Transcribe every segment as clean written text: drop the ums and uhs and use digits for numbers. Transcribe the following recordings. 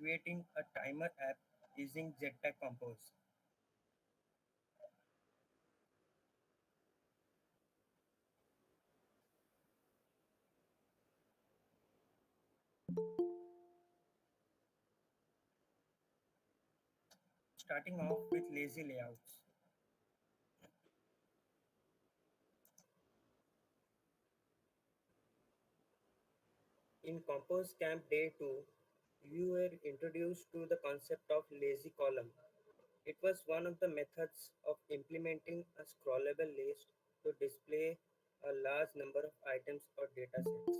creating a timer app using Jetpack Compose. Starting off with lazy layouts. In Compose Camp Day 2, we were introduced to the concept of lazy column. It was one of the methods of implementing a scrollable list to display a large number of items or datasets.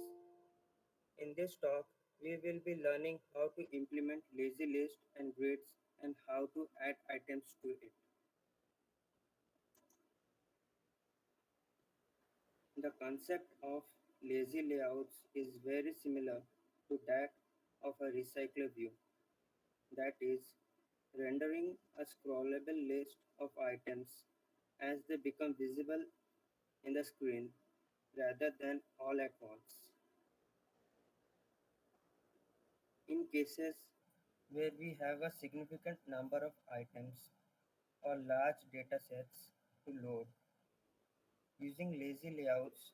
In this talk, we will be learning how to implement lazy list and grids and how to add items to it. The concept of lazy layouts is very similar to that of a recycler view, that is, rendering a scrollable list of items as they become visible in the screen rather than all at once. In cases where we have a significant number of items or large datasets to load, using lazy layouts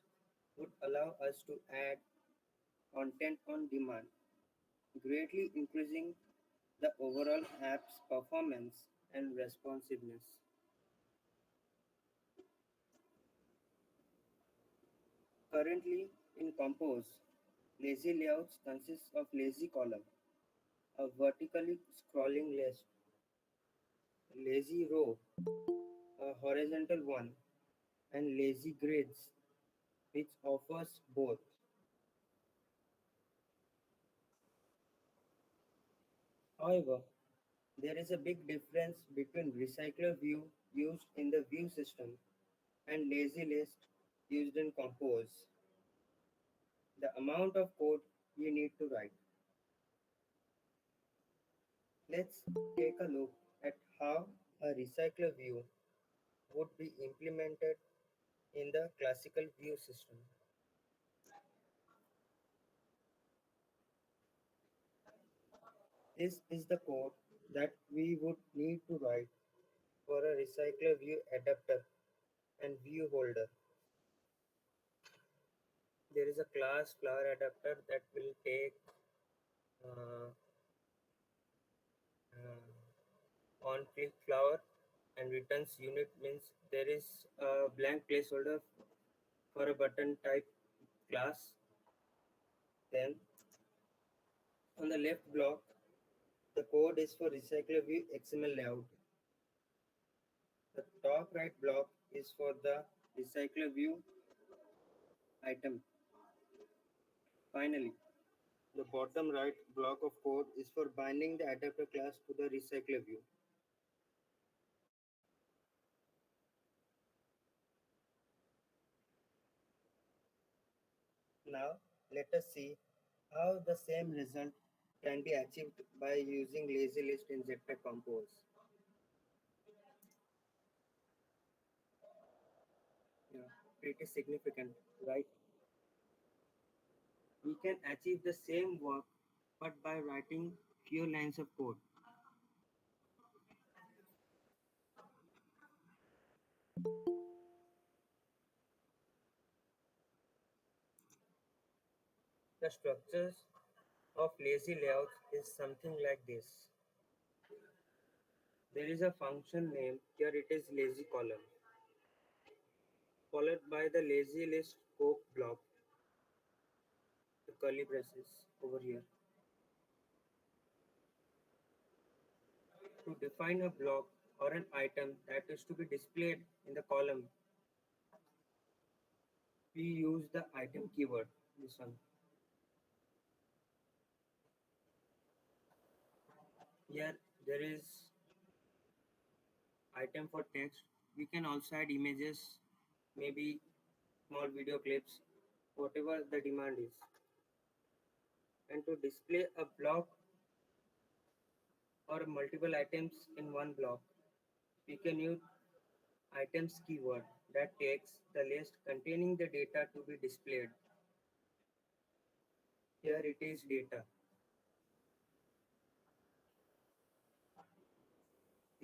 would allow us to add content on demand, greatly increasing the overall app's performance and responsiveness. Currently, in Compose, lazy layouts consist of lazy column, a vertically scrolling list, lazy row, a horizontal one, and lazy grids, which offers both. However, there is a big difference between recycler view used in the view system and lazy list used in Compose. The amount of code you need to write. Let's take a look at how a recycler view would be implemented in the classical view system. This is the code that we would need to write for a recycler view adapter and view holder. There is a class flower adapter that will take uh, uh, on click flower and returns unit means there is a blank placeholder for a button type class. Then on the left block, the code is for recycler view XML layout. The top right block is for the recycler view item. Finally, the bottom right block of code is for binding the adapter class to the recycler view. Now, let us see how the same result can be achieved by using lazy list in Jetpack Compose. Yeah, pretty significant, right? We can achieve the same work but by writing few lines of code. The structures of lazy layouts is something like this. There is a function name, here it is lazy column, followed by the lazy list scope block, the curly braces over here. To define a block or an item that is to be displayed in the column, we use the item keyword, this one. Here there is item for text. We can also add images, maybe small video clips, whatever the demand is. And to display a block or multiple items in one block, we can use items keyword that takes the list containing the data to be displayed. Here it is data.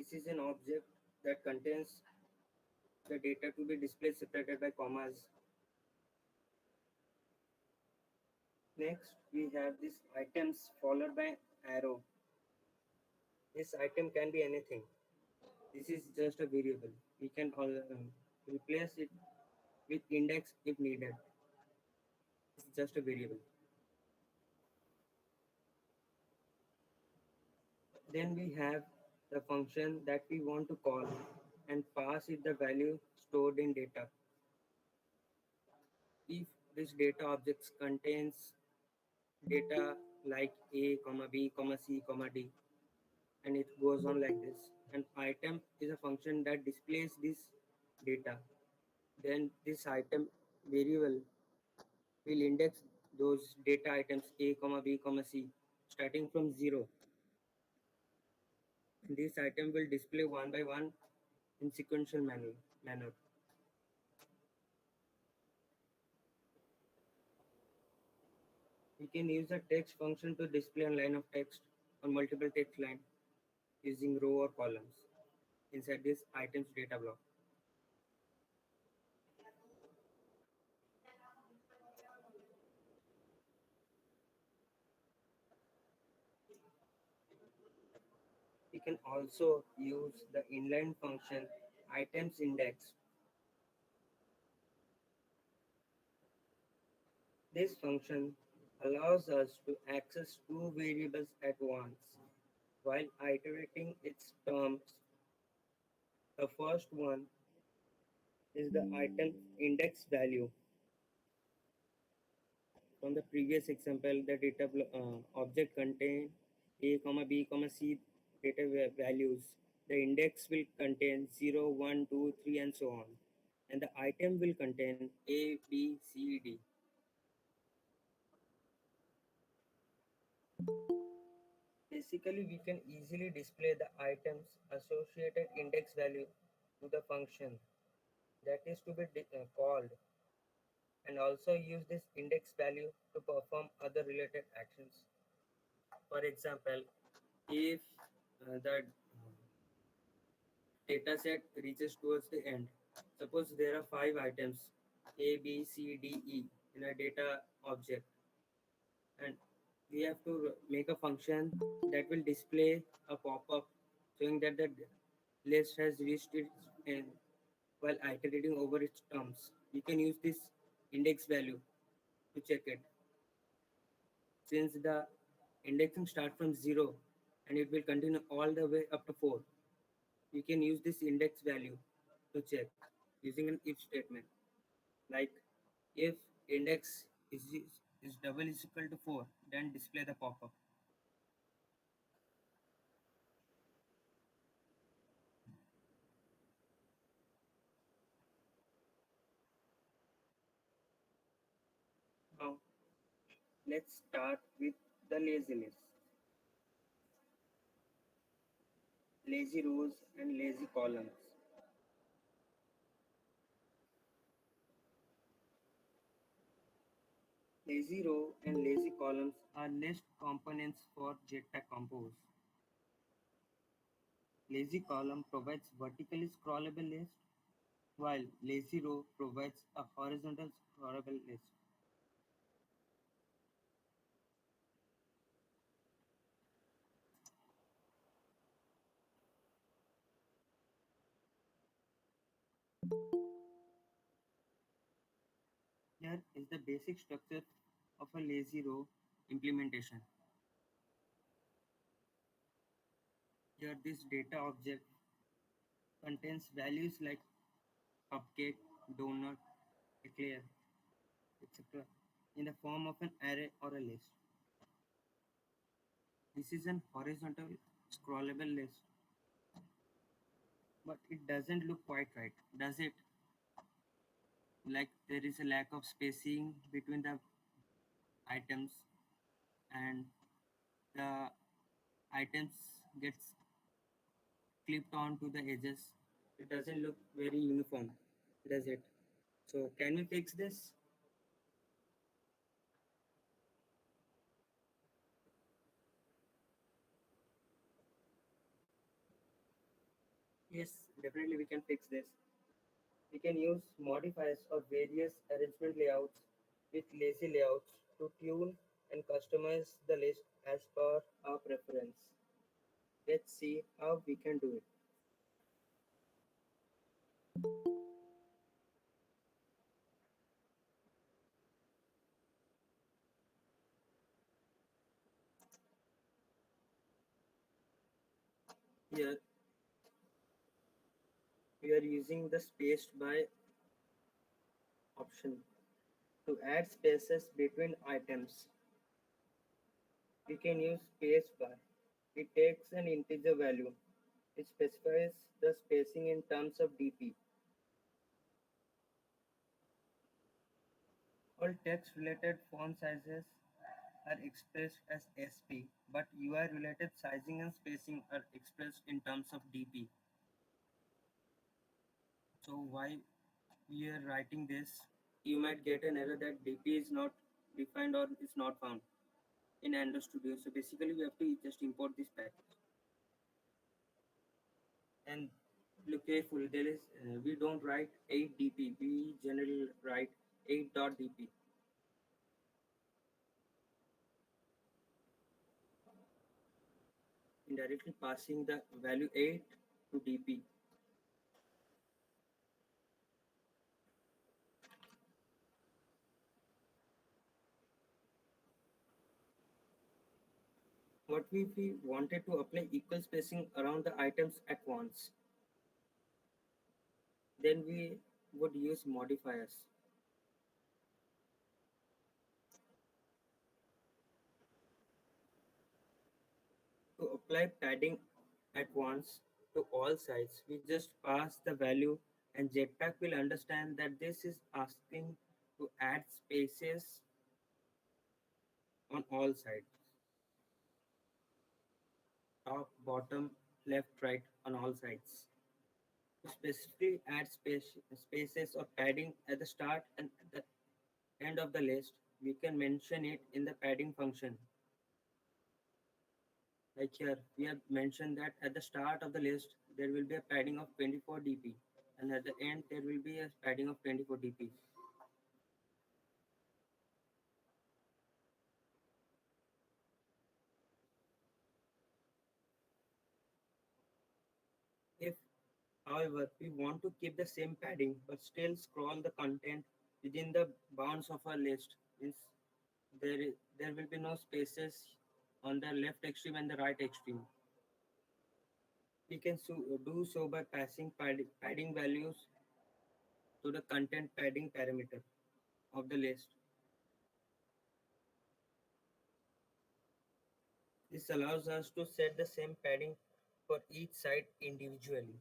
This is an object that contains the data to be displayed separated by commas. Next, we have this items followed by arrow. This item can be anything. This is just a variable. We can replace it with index if needed. It's just a variable. Then we have the function that we want to call and pass it the value stored in data. If this data objects contains data like A, comma B, comma C, comma D, and it goes on like this. An item is a function that displays this data. Then this item variable will index those data items A, comma B, comma C starting from 0. This item will display one by one in sequential manner. We can use a text function to display a line of text on multiple text lines using row or columns inside this items data block. We can also use the inline function items index. This function allows us to access two variables at once while iterating its terms. The first one is the item index value. From the previous example, the data object contain a comma b comma c data values. The index will contain 0, 1, 2, 3, and so on. And the item will contain a, b, c, d. Basically, we can easily display the items associated index value to the function that is to be called, and also use this index value to perform other related actions. For example, if the data set reaches towards the end, suppose there are 5 items A, B, C, D, E in a data object, and we have to make a function that will display a pop-up showing that the list has reached its end while iterating over its terms. We can use this index value to check it. Since the indexing starts from 0 and it will continue all the way up to 4, we can use this index value to check using an if statement. Like if index is double is equal to 4, then display the pop-up. Now let's start with the lazy list. Lazy rows and lazy columns. Lazy row and lazy columns are list components for Jetpack Compose. Lazy column provides vertically scrollable list, while lazy row provides a horizontal scrollable list. Here is the basic structure of a lazy row implementation. Here this data object contains values like cupcake, donut, eclair, etc. in the form of an array or a list. This is an horizontal scrollable list, but it doesn't look quite right, does it? Like there is a lack of spacing between the items, and the items gets clipped onto the edges. It doesn't look very uniform, does it? So can we fix this? Yes, definitely we can fix this. We can use modifiers or various arrangement layouts with lazy layouts to tune and customize the list as per our preference. Let's see how we can do it. Here we are using the spaced by option to add spaces between items. We can use space bar. It takes an integer value. It specifies the spacing in terms of dp. All text related font sizes are expressed as SP, but UI related sizing and spacing are expressed in terms of dp. So why we are writing this, you might get an error that dp is not defined or is not found in Android Studio. So basically we have to just import this package. And look careful, there is we don't write 8dp, we generally write 8.dp, indirectly passing the value 8 to dp. What if we wanted to apply equal spacing around the items at once? Then we would use modifiers. To apply padding at once to all sides, we just pass the value and Jetpack will understand that this is asking to add spaces on all sides, top, bottom, left, right, on all sides. To specifically add spaces or padding at the start and at the end of the list, we can mention it in the padding function. Like here, we have mentioned that at the start of the list, there will be a padding of 24 dp, and at the end, there will be a padding of 24 dp. If, however, we want to keep the same padding but still scroll the content within the bounds of our list, means there will be no spaces on the left extreme and the right extreme. We can do so by passing padding values to the content padding parameter of the list. This allows us to set the same padding for each site individually.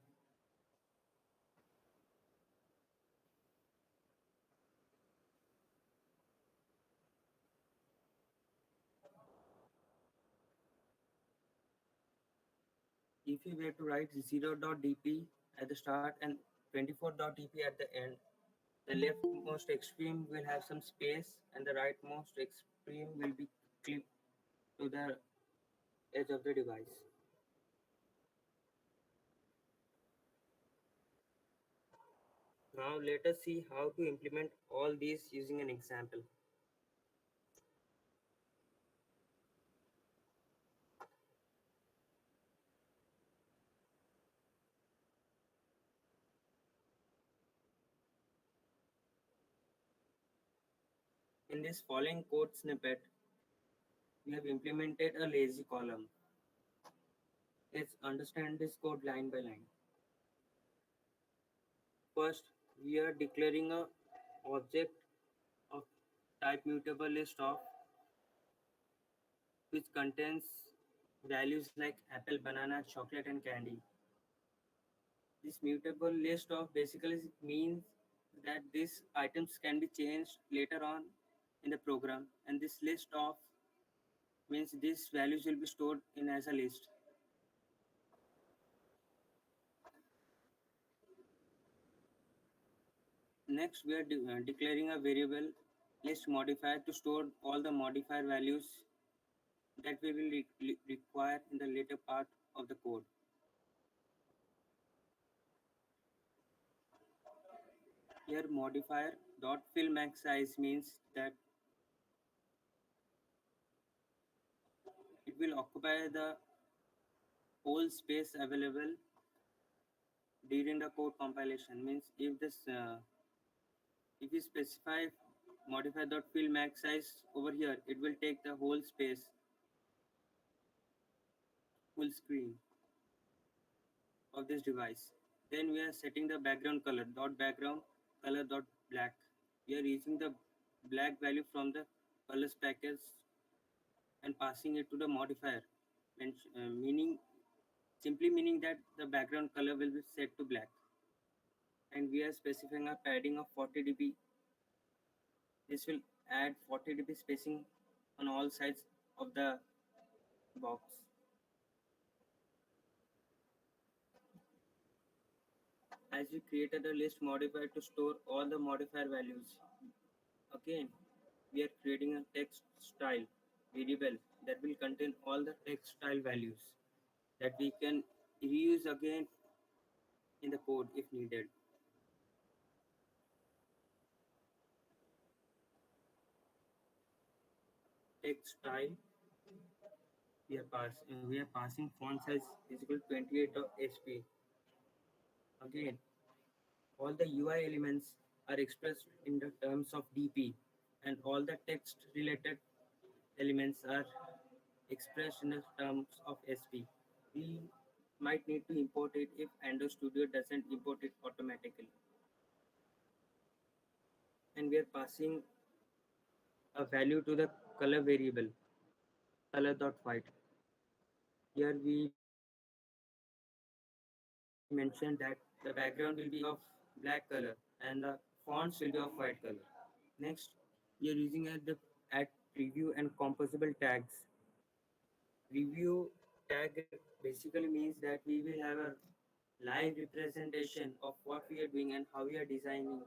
If we were to write 0.dp at the start and 24.dp at the end, the leftmost extreme will have some space and the rightmost extreme will be clipped to the edge of the device. Now let us see how to implement all these using an example. In this following code snippet, we have implemented a lazy column. Let's understand this code line by line. First, we are declaring a object of type mutable list of which contains values like apple, banana, chocolate, and candy. This mutable list of basically means that these items can be changed later on in the program, and this list of means these values will be stored in as a list. Next, we are declaring a variable list modifier to store all the modifier values that we will require in the later part of the code. Here modifier dot fill max size means that it will occupy the whole space available during the code compilation. Means if you specify modify dot fill max size over here, it will take the whole space, full screen of this device. Then we are setting the background color dot background color dot black. We are using the black value from the colors package and passing it to the modifier, meaning simply meaning that the background color will be set to black. And we are specifying a padding of 40 dB. This will add 40 dB spacing on all sides of the box. As we created a list modifier to store all the modifier values, again we are creating a text style variable that will contain all the text style values that we can reuse again in the code if needed. Text style, we are passing font size is equal to 28 of HP. Again, all the UI elements are expressed in the terms of DP, and all the text related elements are expressed in the terms of SP. We might need to import it if Android Studio doesn't import it automatically. And we are passing a value to the color variable, color.white. Here we mentioned that the background will be of black color and the fonts will be of white color. Next, we are using at preview and composable tags. Preview tag basically means that we will have a live representation of what we are doing and how we are designing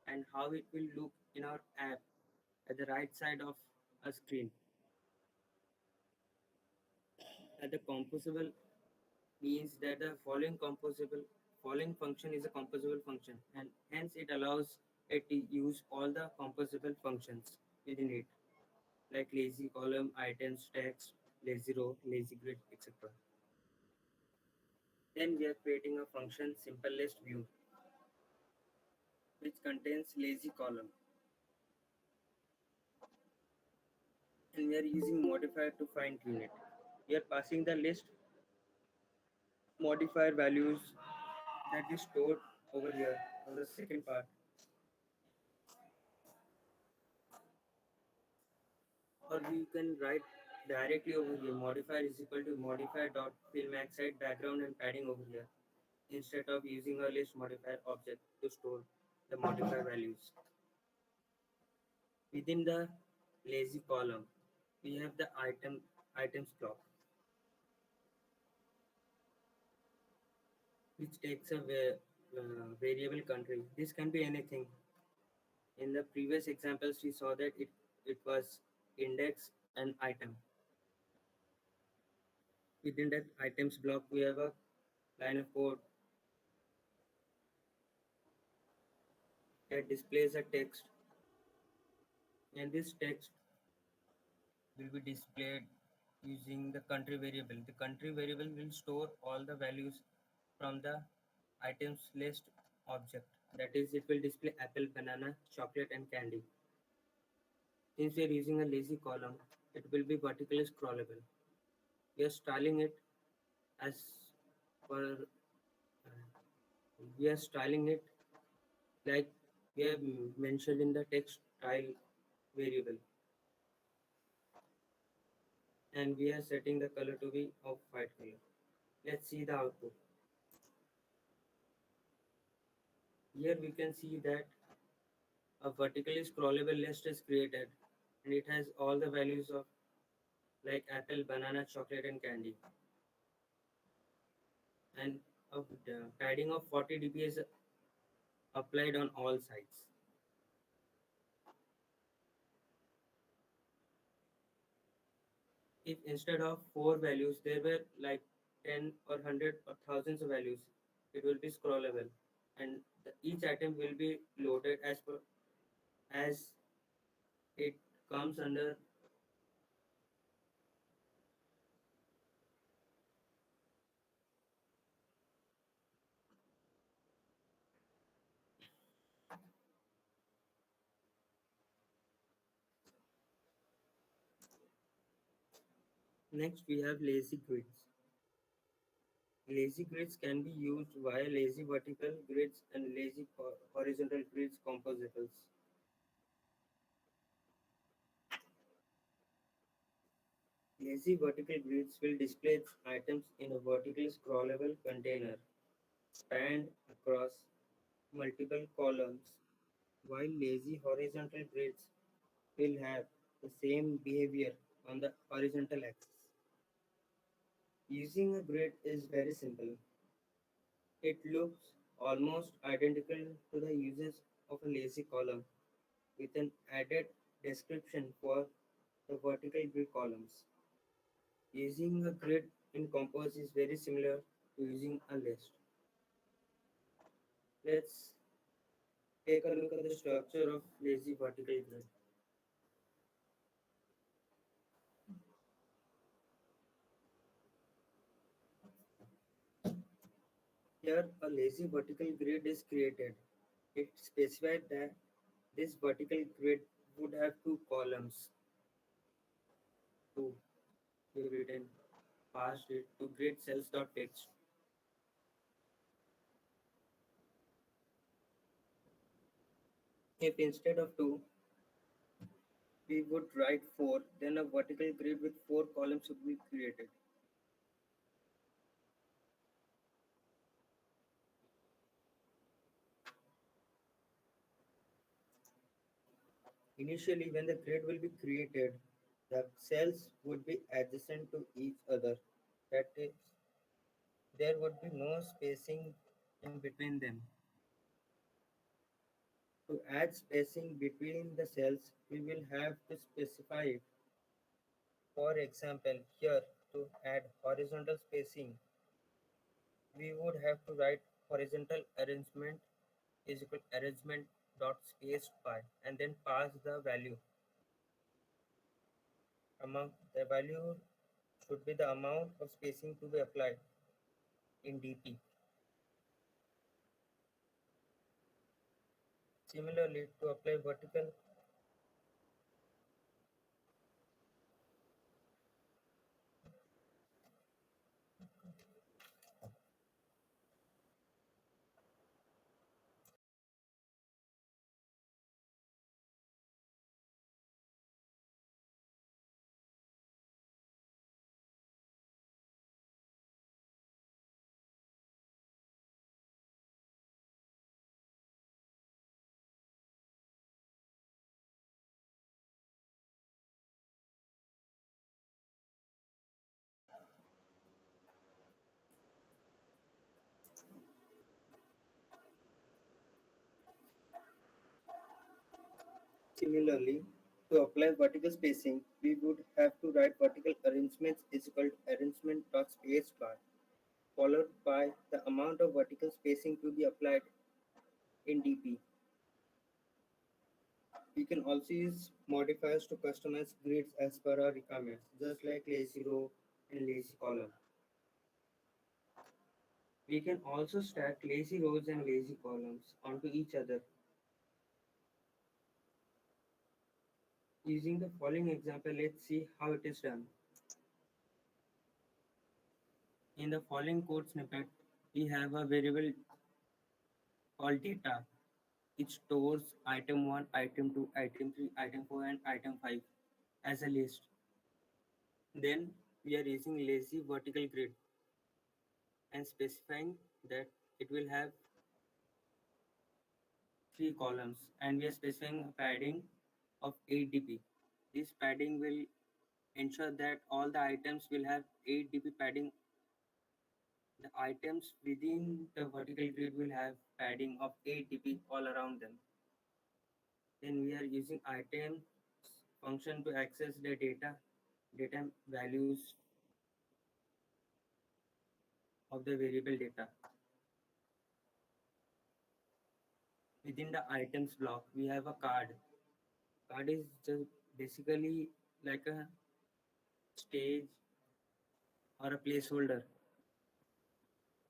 and how it will look in our app at the right side of a screen. At the composable means that the following function is a composable function, and hence it allows it to use all the composable functions within it, like lazy column, items, text, lazy row, lazy grid, etc. Then we are creating a function simple list view which contains lazy column, and we are using modifier to fine tune it. We are passing the list modifier values that is stored over here on the second part, or we can write directly over here. Modifier is equal to modifier dot fill max height background and padding over here instead of using a list modifier object to store the modifier values. Within the lazy column, we have the items block, which takes a variable country. This can be anything. In the previous examples, we saw that it was index and item. Within that items block, we have a line of code that displays a text, and this text will be displayed using the country variable. The country variable will store all the values from the items list object. That is, it will display apple, banana, chocolate, and candy. Since we are using a lazy column, it will be vertically scrollable. We are styling it as per we are styling it like we have mentioned in the text style variable, and we are setting the color to be of white color. Let's see the output. Here we can see that a vertically scrollable list is created, and it has all the values of like apple, banana, chocolate, and candy, and of padding of 40 dB is applied on all sides. If instead of four values there were like 10 or 100 or thousands of values, it will be scrollable, and each item will be loaded as it comes under. Next, we have lazy grids. Lazy grids can be used via lazy vertical grids and lazy horizontal grids composibles. Lazy vertical grids will display items in a vertically scrollable container spanned across multiple columns, while lazy horizontal grids will have the same behavior on the horizontal axis. Using a grid is very simple. It looks almost identical to the uses of a lazy column with an added description for the vertical grid columns. Using a grid in Compose is very similar to using a list. Let's take a look at the structure of lazy vertical grid. Here, a lazy vertical grid is created. It specified that this vertical grid would have two columns to be written past it to grid cells.text. If instead of two, we would write four, then a vertical grid with four columns would be created. Initially, when the grid will be created, the cells would be adjacent to each other. That is, there would be no spacing in between them. To add spacing between the cells, we will have to specify it. For example, here to add horizontal spacing, we would have to write horizontal arrangement is equal arrangement dot space pi and then pass the value. The value should be the amount of spacing to be applied in dp. Similarly, to apply vertical, similarly, to apply vertical spacing, we would have to write vertical arrangements is equal to arrangement dot space bar followed by the amount of vertical spacing to be applied in dp. We can also use modifiers to customize grids as per our requirements, just like lazy row and lazy column. We can also stack lazy rows and lazy columns onto each other. Using the following example, let's see how it is done. In the following code snippet, we have a variable called data. It stores item 1, item 2, item 3, item 4, and item 5 as a list. Then we are using lazy vertical grid and specifying that it will have three columns and we are specifying a padding of 8 dp. This padding will ensure that all the items will have 8 dp padding. The items within the vertical grid will have padding of 8 dp all around them. Then we are using items function to access the data values of the variable data. Within the items block, we have a card. Card is just basically like a stage or a placeholder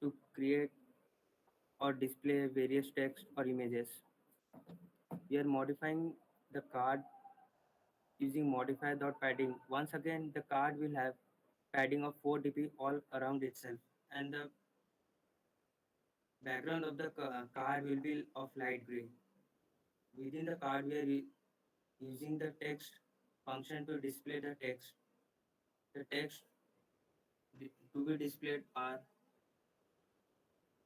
to create or display various text or images. We are modifying the card using modify.padding. Once again, the card will have padding of 4 dp all around itself, and the background of the card will be of light gray. Within the card, we are using the text function to display the text. The text to be displayed are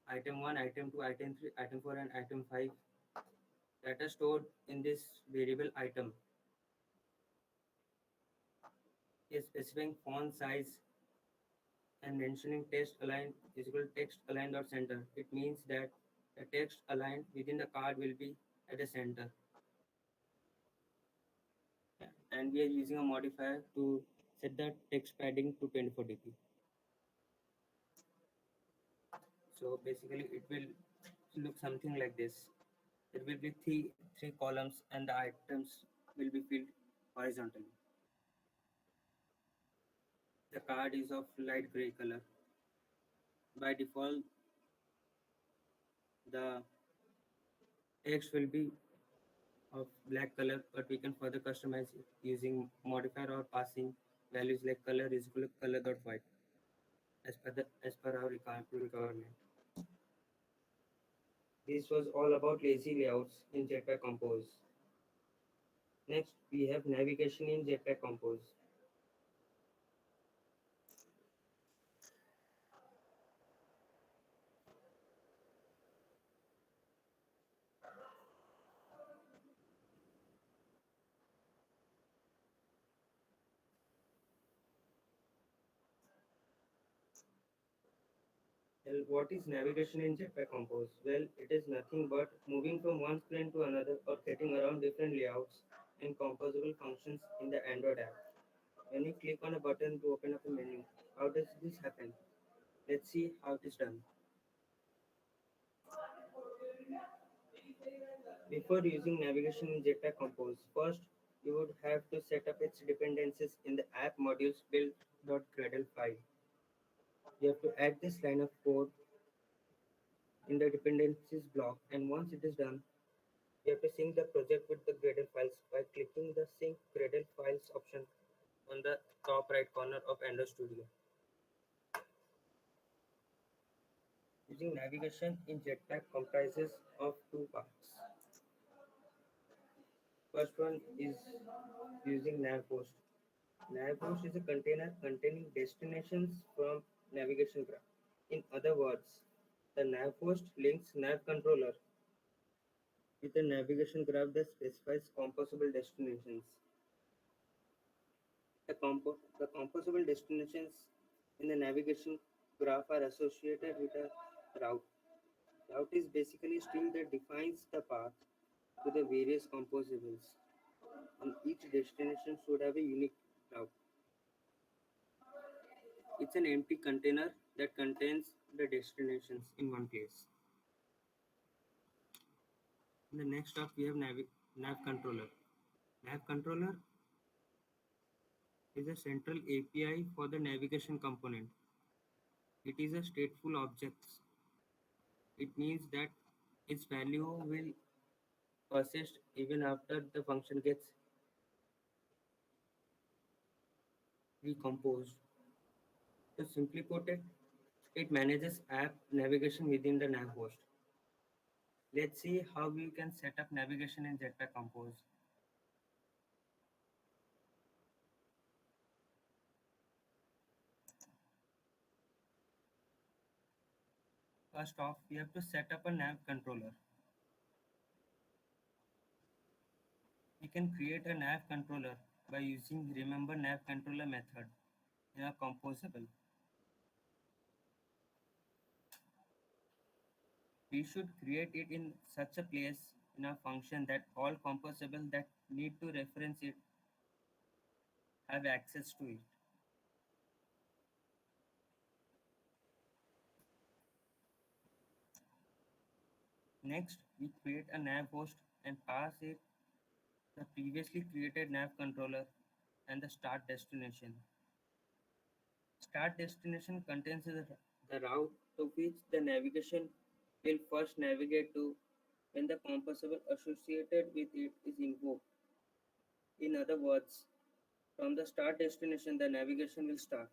item 1, item 2, item 3, item 4, and item 5 that are stored in this variable item. A specifying font size and mentioning text align is equal to text align dot center. It means that the text aligned within the card will be at the center. Yeah. And we are using a modifier to set the text padding to 24 dp. So basically it will look something like this. There will be three columns and the items will be filled horizontally. The card is of light gray color. By default, the text will be of black color, but we can further customize it using modifier or passing values like color is equal to color dot white as per our requirement. This was all about lazy layouts in Jetpack Compose. Next, we have navigation in Jetpack Compose. Well, what is navigation in Jetpack Compose? Well, it is nothing but moving from one screen to another or getting around different layouts and composable functions in the Android app. When you click on a button to open up a menu, how does this happen? Let's see how it is done. Before using navigation in Jetpack Compose, first you would have to set up its dependencies in the app modules build.gradle file. You have to add this line of code in the dependencies block, and once it is done, you have to sync the project with the Gradle files by clicking the Sync Gradle Files option on the top right corner of Android Studio. Using navigation in Jetpack comprises of two parts. First one is using navhost. Navhost is a container containing destinations from navigation graph. In other words, the navhost links nav controller with a navigation graph that specifies composable destinations. The composable destinations in the navigation graph are associated with a route. Route is basically a string that defines the path to the various composables, and each destination should have a unique route. It's an empty container that contains the destinations in one place. In the next up, we have nav controller. Nav controller is a central API for the navigation component. It is a stateful object. It means that its value will persist even after the function gets recomposed. To simply put it, it manages app navigation within the nav host. Let's see how we can set up navigation in Jetpack Compose. First off, we have to set up a nav controller. We can create a nav controller by using remember nav controller method in a composable. We should create it in such a place in a function that all composable that need to reference it have access to it. Next, we create a nav host and pass it the previously created nav controller and the start destination. Start destination contains the route to which the navigation will first navigate to when the composable associated with it is invoked. In other words, from the start destination, the navigation will start.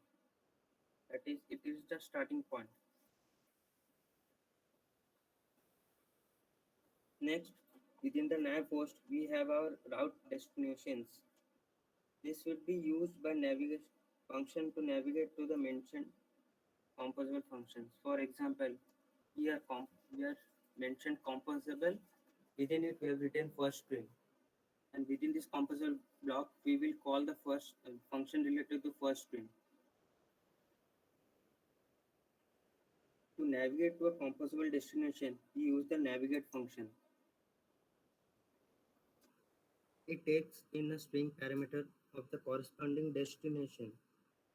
That is, it is the starting point. Next, within the nav host, we have our route destinations. This will be used by navigation function to navigate to the mentioned composable functions. For example, we are mentioned composable. Within it, we have written first string, and within this composable block, we will call the first function related to first string. To navigate to a composable destination, we use the navigate function. It takes in a string parameter of the corresponding destination.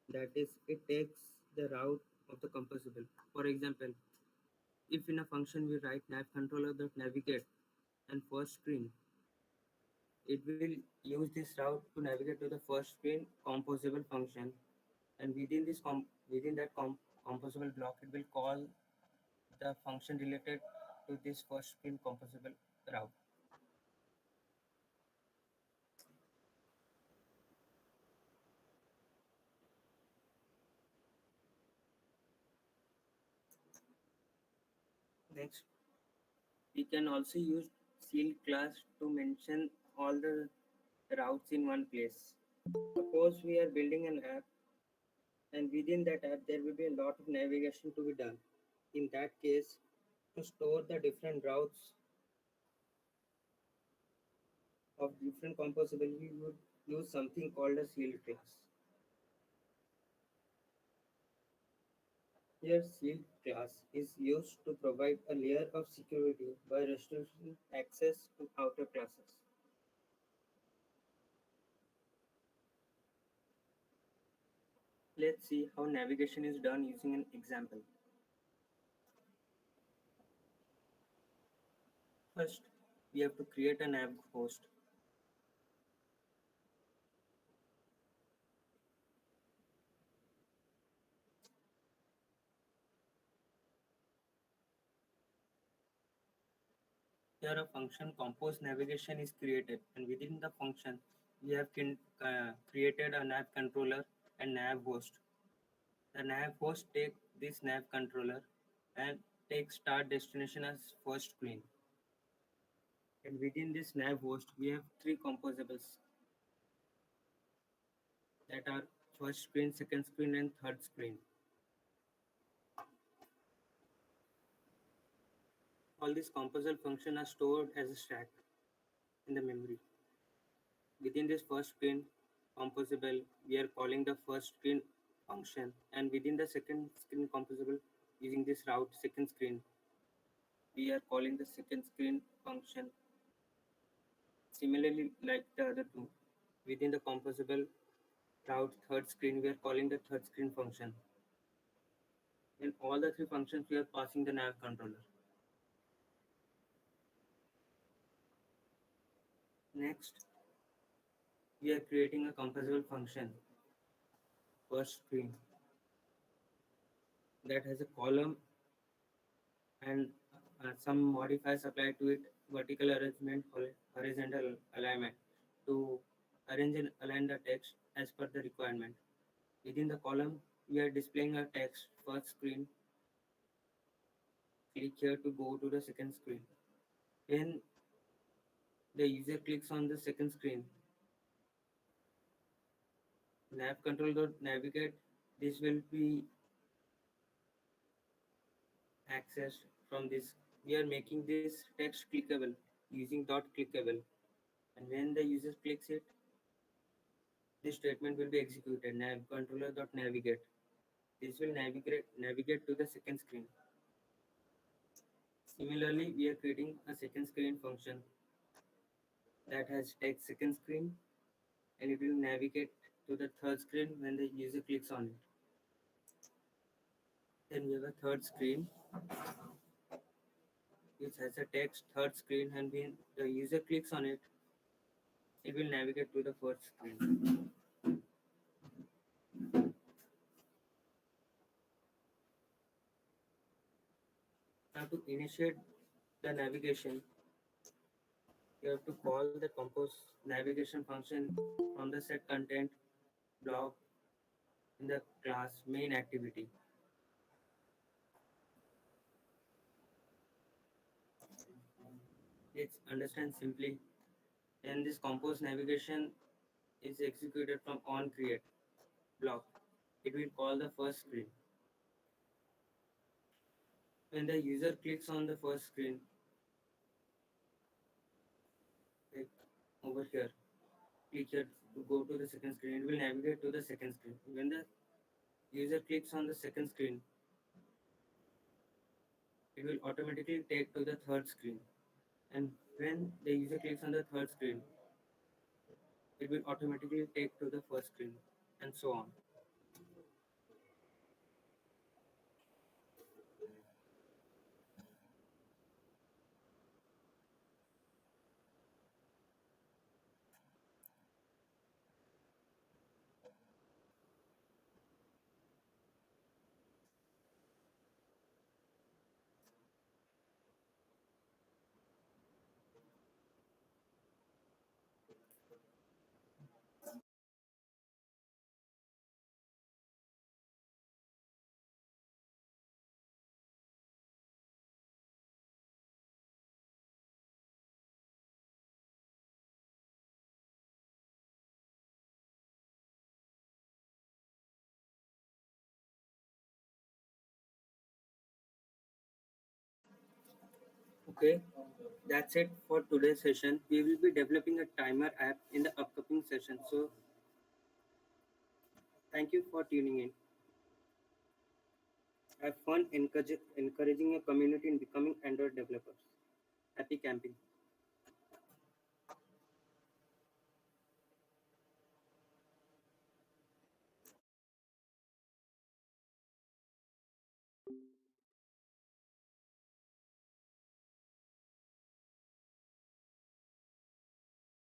That is, it takes the route of the composable. For example, if in a function we write nav controller.navigate and first screen, it will use this route to navigate to the first screen composable function, and within that composable block, it will call the function related to this first screen composable route. Next, we can also use shield class to mention all the routes in one place. Suppose we are building an app, and within that app there will be a lot of navigation to be done. In that case, to store the different routes of different composable, we would use something called a shield class. Here, shield class is used to provide a layer of security by restricting access to outer classes. Let's see how navigation is done using an example. First, we have to create a nav host. Here, a function compose navigation is created, and within the function, we have created a nav controller and nav host. The nav host take this nav controller and take start destination as first screen. And within this nav host, we have three composables that are first screen, second screen, and third screen. All these composable functions are stored as a stack in the memory. Within this first screen composable, we are calling the first screen function, and within the second screen composable, using this route second screen, we are calling the second screen function. Similarly, like the other two, within the composable route third screen, we are calling the third screen function. In all the three functions, we are passing the nav controller. Next, we are creating a composable function first screen that has a column and some modifiers applied to it, vertical arrangement, horizontal alignment, to arrange and align the text as per the requirement. Within the column, we are displaying a text first screen. Click here to go to the second screen. When the user clicks on the second screen, nav control navigate, this will be accessed from this. We are making this text clickable using dot clickable, and when the user clicks it, this statement will be executed nav controller.navigate. This will navigate to the second screen. Similarly, we are creating a second screen function that has text second screen, and it will navigate to the third screen when the user clicks on it. Then we have a third screen which has a text third screen, and when the user clicks on it, it will navigate to the first screen. Now to initiate the navigation, you have to call the compose navigation function from the set content block in the class main activity. Let's understand simply. Then this compose navigation is executed from on create block. It will call the first screen. When the user clicks on the first screen, like over here, click here to go to the second screen, it will navigate to the second screen. When the user clicks on the second screen, it will automatically take to the third screen. And when the user clicks on the third screen, it will automatically take to the first screen, and so on. Okay, that's it for today's session. We will be developing a timer app in the upcoming session. So, thank you for tuning in. Have fun encouraging a community in becoming Android developer.